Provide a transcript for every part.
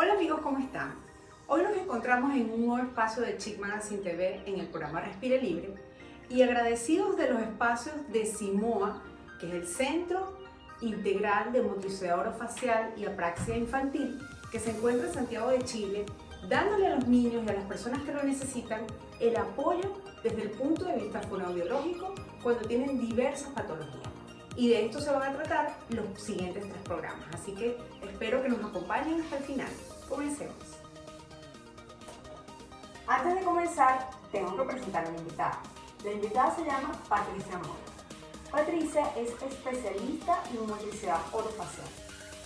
Hola amigos, ¿cómo están? Hoy nos encontramos en un nuevo espacio de Chic Magazine TV en el programa Respire Libre y agradecidos de los espacios de CIMOA, que es el Centro Integral de Motricidad Orofacial y Apraxia Infantil, que se encuentra en Santiago de Chile, dándole a los niños y a las personas que lo necesitan el apoyo desde el punto de vista fonoaudiológico cuando tienen diversas patologías. Y de esto se van a tratar los siguientes 3 programas, así que espero que nos acompañen hasta el final. Comencemos. Antes de comenzar, tengo que presentar a la invitada. La invitada se llama Patricia Mora. Patricia es especialista en motricidad orofacial.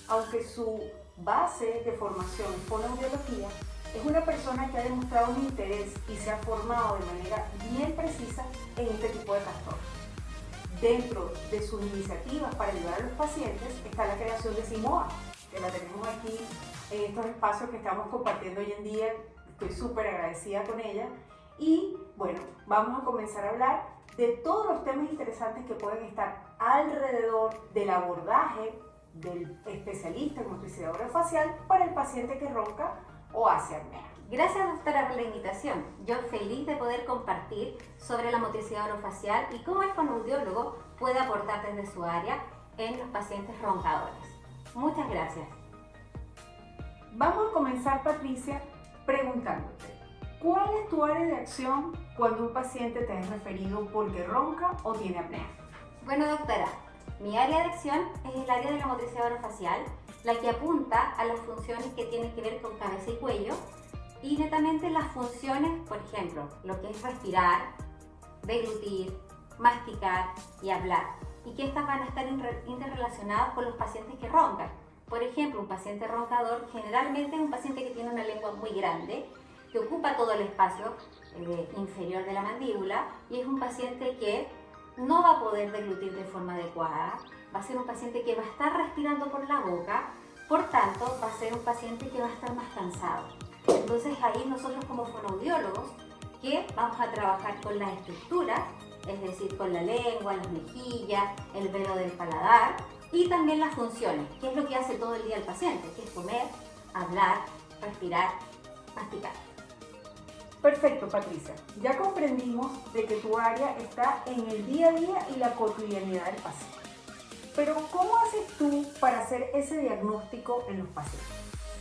Aunque su base de formación es fonoaudiología, es una persona que ha demostrado un interés y se ha formado de manera bien precisa en este tipo de trastornos. Dentro de sus iniciativas para ayudar a los pacientes está la creación de CIMOA, que la tenemos aquí en estos espacios que estamos compartiendo hoy en día. Estoy súper agradecida con ella. Y bueno, vamos a comenzar a hablar de todos los temas interesantes que pueden estar alrededor del abordaje del especialista en motricidad orofacial para el paciente que ronca o hace apnea. Gracias, doctora, por la invitación. Yo feliz de poder compartir sobre la motricidad orofacial y cómo el fonoaudiólogo puede aportar desde su área en los pacientes roncadores. Muchas gracias. Vamos a comenzar, Patricia, preguntándote, ¿cuál es tu área de acción cuando un paciente te es referido porque ronca o tiene apnea? Bueno, doctora, mi área de acción es el área de la motricidad orofacial, la que apunta a las funciones que tienen que ver con cabeza y cuello, y netamente las funciones, por ejemplo, lo que es respirar, deglutir, masticar y hablar, y que estas van a estar interrelacionadas con los pacientes que roncan. Por ejemplo, un paciente roncador generalmente es un paciente que tiene una lengua muy grande, que ocupa todo el espacio inferior de la mandíbula, y es un paciente que no va a poder deglutir de forma adecuada, va a ser un paciente que va a estar respirando por la boca, por tanto va a ser un paciente que va a estar más cansado. Entonces ahí nosotros como fonoaudiólogos que vamos a trabajar con las estructuras, es decir, con la lengua, las mejillas, el velo del paladar y también las funciones, que es lo que hace todo el día el paciente, que es comer, hablar, respirar, masticar. Perfecto, Patricia. Ya comprendimos de que tu área está en el día a día y la cotidianidad del paciente. Pero ¿cómo haces tú para hacer ese diagnóstico en los pacientes?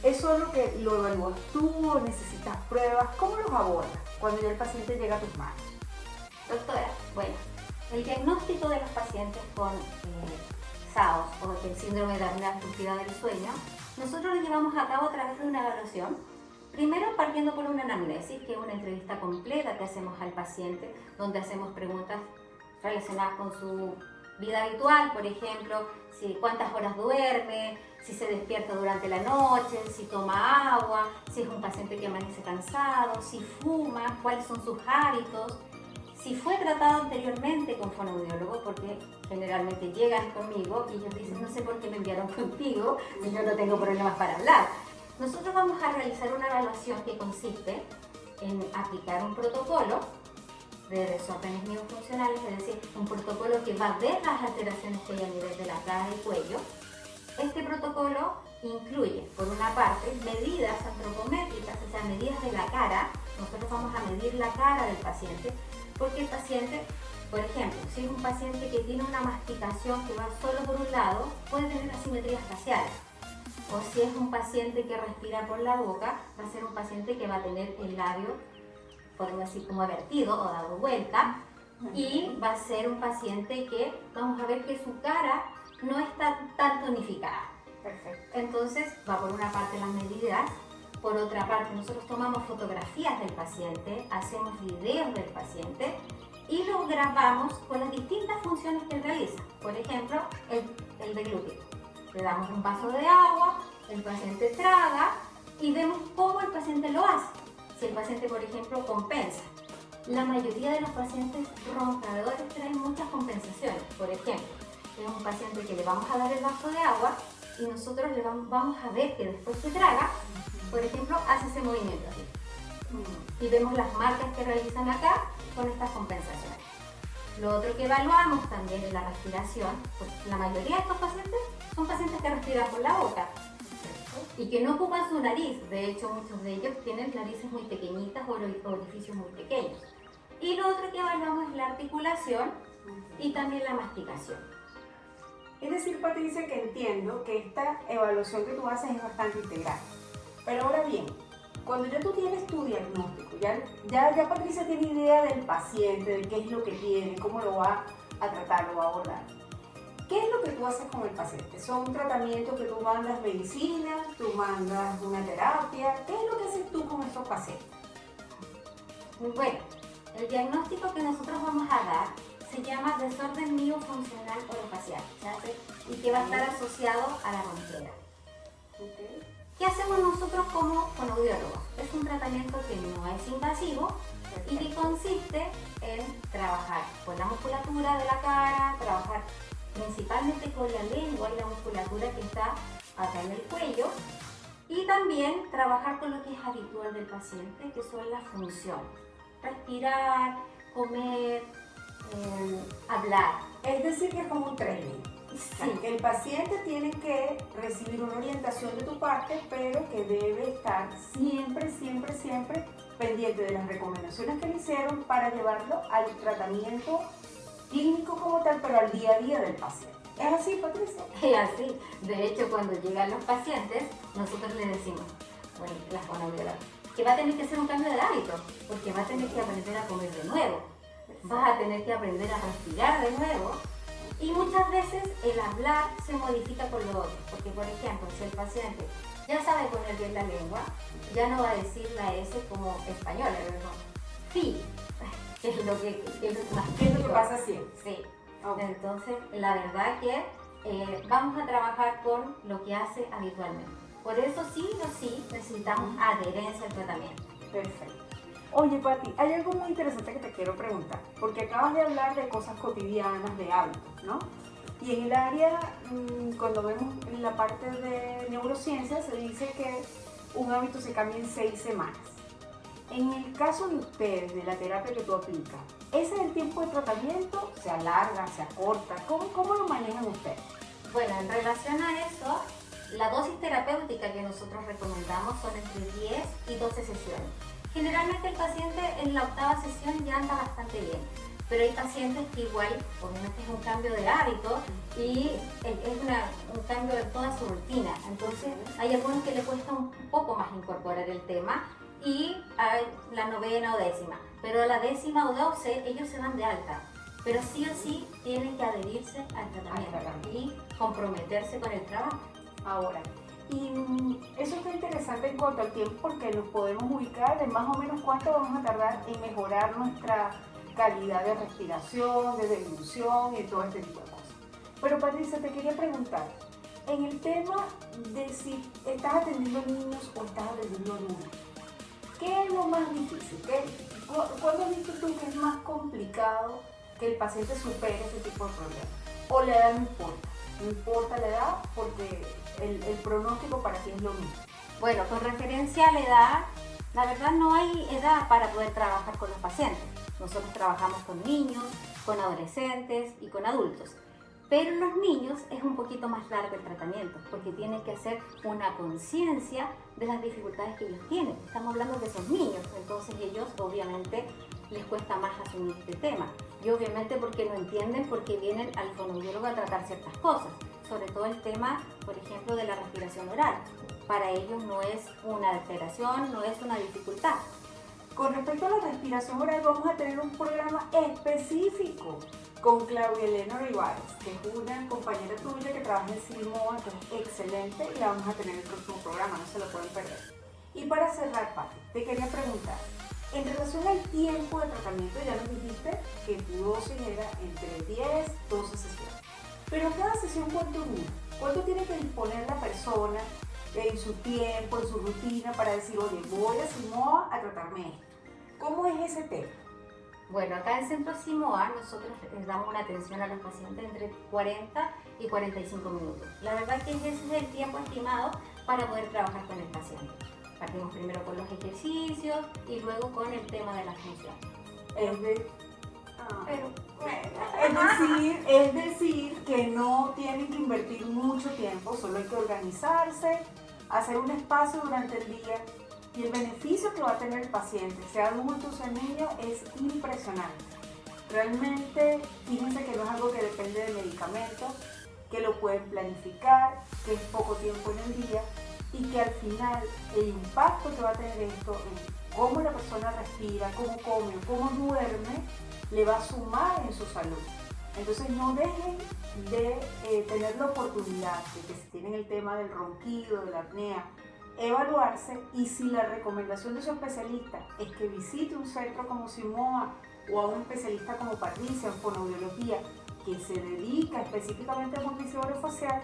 ¿Es solo que lo evalúas tú o necesitas pruebas? ¿Cómo los abordas cuando ya el paciente llega a tus manos? Doctora, bueno, el diagnóstico de los pacientes con SAOS o el síndrome de apnea obstructiva del sueño, nosotros lo llevamos a cabo a través de una evaluación. Primero partiendo por una anamnesis, que es una entrevista completa que hacemos al paciente, donde hacemos preguntas relacionadas con su vida habitual, por ejemplo, cuántas horas duerme, si se despierta durante la noche, si toma agua, si es un paciente que amanece cansado, si fuma, cuáles son sus hábitos, si fue tratado anteriormente con fonoaudiólogo, porque generalmente llegan conmigo y ellos dicen, no sé por qué me enviaron contigo, si yo no tengo problemas para hablar. Nosotros vamos a realizar una evaluación que consiste en aplicar un protocolo de desórdenes miofuncionales, es decir, un protocolo que va a ver las alteraciones que hay a nivel de la cara y cuello. Este protocolo incluye, por una parte, medidas antropométricas, o sea, medidas de la cara. Nosotros vamos a medir la cara del paciente, porque el paciente, por ejemplo, si es un paciente que tiene una masticación que va solo por un lado, puede tener asimetrías faciales. O si es un paciente que respira por la boca, va a ser un paciente que va a tener el labio, podemos decir, como vertido o dado vuelta, y va a ser un paciente que vamos a ver que su cara no está tan tonificada. Perfecto. Entonces, va por una parte las medidas, por otra parte nosotros tomamos fotografías del paciente, hacemos videos del paciente y lo grabamos con las distintas funciones que él realiza. Por ejemplo, el deglutir. Le damos un vaso de agua, el paciente traga y vemos cómo el paciente lo hace. Si el paciente, por ejemplo, compensa. La mayoría de los pacientes roncadores traen muchas compensaciones. Por ejemplo, tenemos un paciente que le vamos a dar el vaso de agua y nosotros le vamos a ver que después que traga, por ejemplo, hace ese movimiento así. Y vemos las marcas que realizan acá con estas compensaciones. Lo otro que evaluamos también es la respiración, porque la mayoría de estos pacientes son pacientes que respiran por la boca. y que no ocupan su nariz. De hecho, muchos de ellos tienen narices muy pequeñitas o orificios muy pequeños. Y lo otro que evaluamos es la articulación y también la masticación. Es decir, Patricia, que entiendo que esta evaluación que tú haces es bastante integral. Pero ahora bien, cuando ya tú tienes tu diagnóstico, ya Patricia tiene idea del paciente, de qué es lo que tiene, cómo lo va a tratar, lo va a abordar. ¿Qué es lo que tú haces con el paciente? ¿Son tratamientos que tú mandas medicinas, tú mandas una terapia? ¿Qué es lo que haces tú con estos pacientes? Bueno, el diagnóstico que nosotros vamos a dar se llama desorden miofuncional orofacial, ¿sabes? Y que va a estar asociado a la ronquera. Okay. ¿Qué hacemos nosotros como fonoaudiólogos? Es un tratamiento que no es invasivo y que consiste en trabajar con la musculatura de la cara, trabajar principalmente con la lengua y la musculatura que está acá en el cuello, y también trabajar con lo que es habitual del paciente, que son las funciones: respirar, comer, hablar. Es decir, que es como un training. Sí. El paciente tiene que recibir una orientación de tu parte, pero que debe estar siempre pendiente de las recomendaciones que le hicieron para llevarlo al tratamiento clínico como tal, pero al día a día del paciente. ¿Es así, Patricia? Es así. De hecho, cuando llegan los pacientes, nosotros les decimos, bueno, la fonoaudióloga, que va a tener que hacer un cambio de hábito, porque va a tener que aprender a comer de nuevo, vas a tener que aprender a respirar de nuevo, y muchas veces el hablar se modifica con lo otro, porque por ejemplo, si el paciente ya sabe poner bien la lengua, ya no va a decir la S como española, ¿verdad? Sí, que es lo que más ¿Qué es lo que pasa siempre? Sí. Okay. Entonces, la verdad que vamos a trabajar con lo que hace habitualmente. Por eso sí o sí necesitamos adherencia al tratamiento. Perfecto. Oye, Pati, hay algo muy interesante que te quiero preguntar, porque acabas de hablar de cosas cotidianas, de hábitos, ¿no? Y en el área, cuando vemos en la parte de neurociencia, se dice que un hábito se cambia en 6 semanas. En el caso de ustedes, de la terapia que tú aplicas, ¿ese es el tiempo de tratamiento? ¿Se alarga, se acorta? ¿Cómo lo manejan ustedes? Bueno, en relación a eso, la dosis terapéutica que nosotros recomendamos son entre 10 y 12 sesiones. Generalmente el paciente en la 8ª sesión ya anda bastante bien, pero hay pacientes que igual, obviamente es un cambio de hábito y es un cambio de toda su rutina. Entonces hay algunos que le cuesta un poco más incorporar el tema y a la 9ª o 10ª, pero a la 10ª o 12 ellos se van de alta. Pero sí o sí tienen que adherirse al tratamiento y comprometerse con el trabajo. Ahora, y eso está interesante en cuanto al tiempo, porque nos podemos ubicar en más o menos cuánto vamos a tardar en mejorar nuestra calidad de respiración, de deglución y todo este tipo de cosas. Pero Patricia, te quería preguntar, en el tema de si estás atendiendo niños o estás atendiendo adultos, ¿qué es lo más difícil? ¿Cuándo has visto tú que es más complicado que el paciente supere este tipo de problemas? ¿O la edad no importa? No importa la edad porque el pronóstico para ti es lo mismo. Bueno, con referencia a la edad, la verdad no hay edad para poder trabajar con los pacientes. Nosotros trabajamos con niños, con adolescentes y con adultos. Pero en los niños es un poquito más largo el tratamiento, porque tienen que hacer una conciencia de las dificultades que ellos tienen. Estamos hablando de esos niños, entonces ellos obviamente les cuesta más asumir este tema. Y obviamente porque no entienden por qué vienen al fonoaudiólogo a tratar ciertas cosas, sobre todo el tema, por ejemplo, de la respiración oral. Para ellos no es una alteración, no es una dificultad. Con respecto a la respiración oral, vamos a tener un programa específico con Claudia Elena Olivares, que es una compañera tuya que trabaja en Simoa, que es excelente, y la vamos a tener en el próximo programa, no se lo pueden perder. Y para cerrar, Pati, te quería preguntar, en relación al tiempo de tratamiento, ya nos dijiste que tu dosis era entre 10 y 12 sesiones. Pero cada sesión, ¿cuánto dura? ¿Cuánto tiene que disponer la persona en su tiempo, en su rutina, para decir, oye, voy a Simoa a tratarme esto? ¿Cómo es ese tema? Bueno, acá en Centro Simoa nosotros les damos una atención a los pacientes entre 40 y 45 minutos. La verdad que ese es el tiempo estimado para poder trabajar con el paciente. Partimos primero con los ejercicios y luego con el tema de la función. Es decir, que no tienen que invertir mucho tiempo, solo hay que organizarse, hacer un espacio durante el día y el beneficio que va a tener el paciente, sea adulto o sea niño, es impresionante. Realmente, fíjense que no es algo que depende de medicamentos, que lo pueden planificar, que es poco tiempo en el día y que al final el impacto que va a tener esto en cómo la persona respira, cómo come, cómo duerme, le va a sumar en su salud. Entonces no dejen de tener la oportunidad de que si tienen el tema del ronquido, de la apnea, evaluarse, y si la recomendación de su especialista es que visite un centro como Simoa o a un especialista como Patricia en fonoaudiología que se dedica específicamente a motricidad orofacial,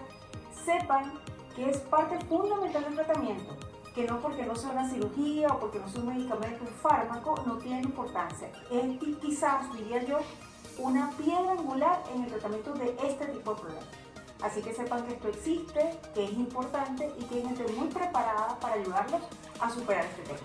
sepan que es parte fundamental del tratamiento, que no porque no sea una cirugía o porque no sea un medicamento, un fármaco, no tiene importancia. Es quizás, diría yo, una piedra angular en el tratamiento de este tipo de problemas. Así que sepan que esto existe, que es importante y que hay gente muy preparada para ayudarlos a superar este tema.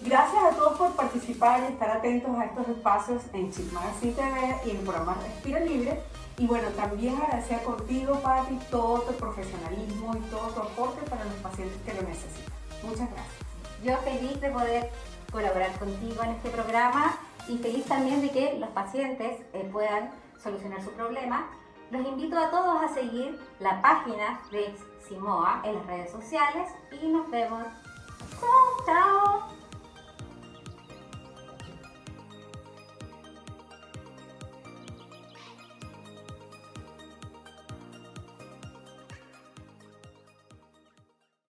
Gracias a todos por participar y estar atentos a estos espacios en Chip Magazine TV y en el programa Respira Libre. Y bueno, también agradecer contigo, Pati, todo tu profesionalismo y todo tu aporte para los pacientes que lo necesitan. Muchas gracias. Yo feliz de poder colaborar contigo en este programa y feliz también de que los pacientes puedan solucionar su problema. Los invito a todos a seguir la página de Simoa en las redes sociales y nos vemos. ¡Chao! ¡Chao!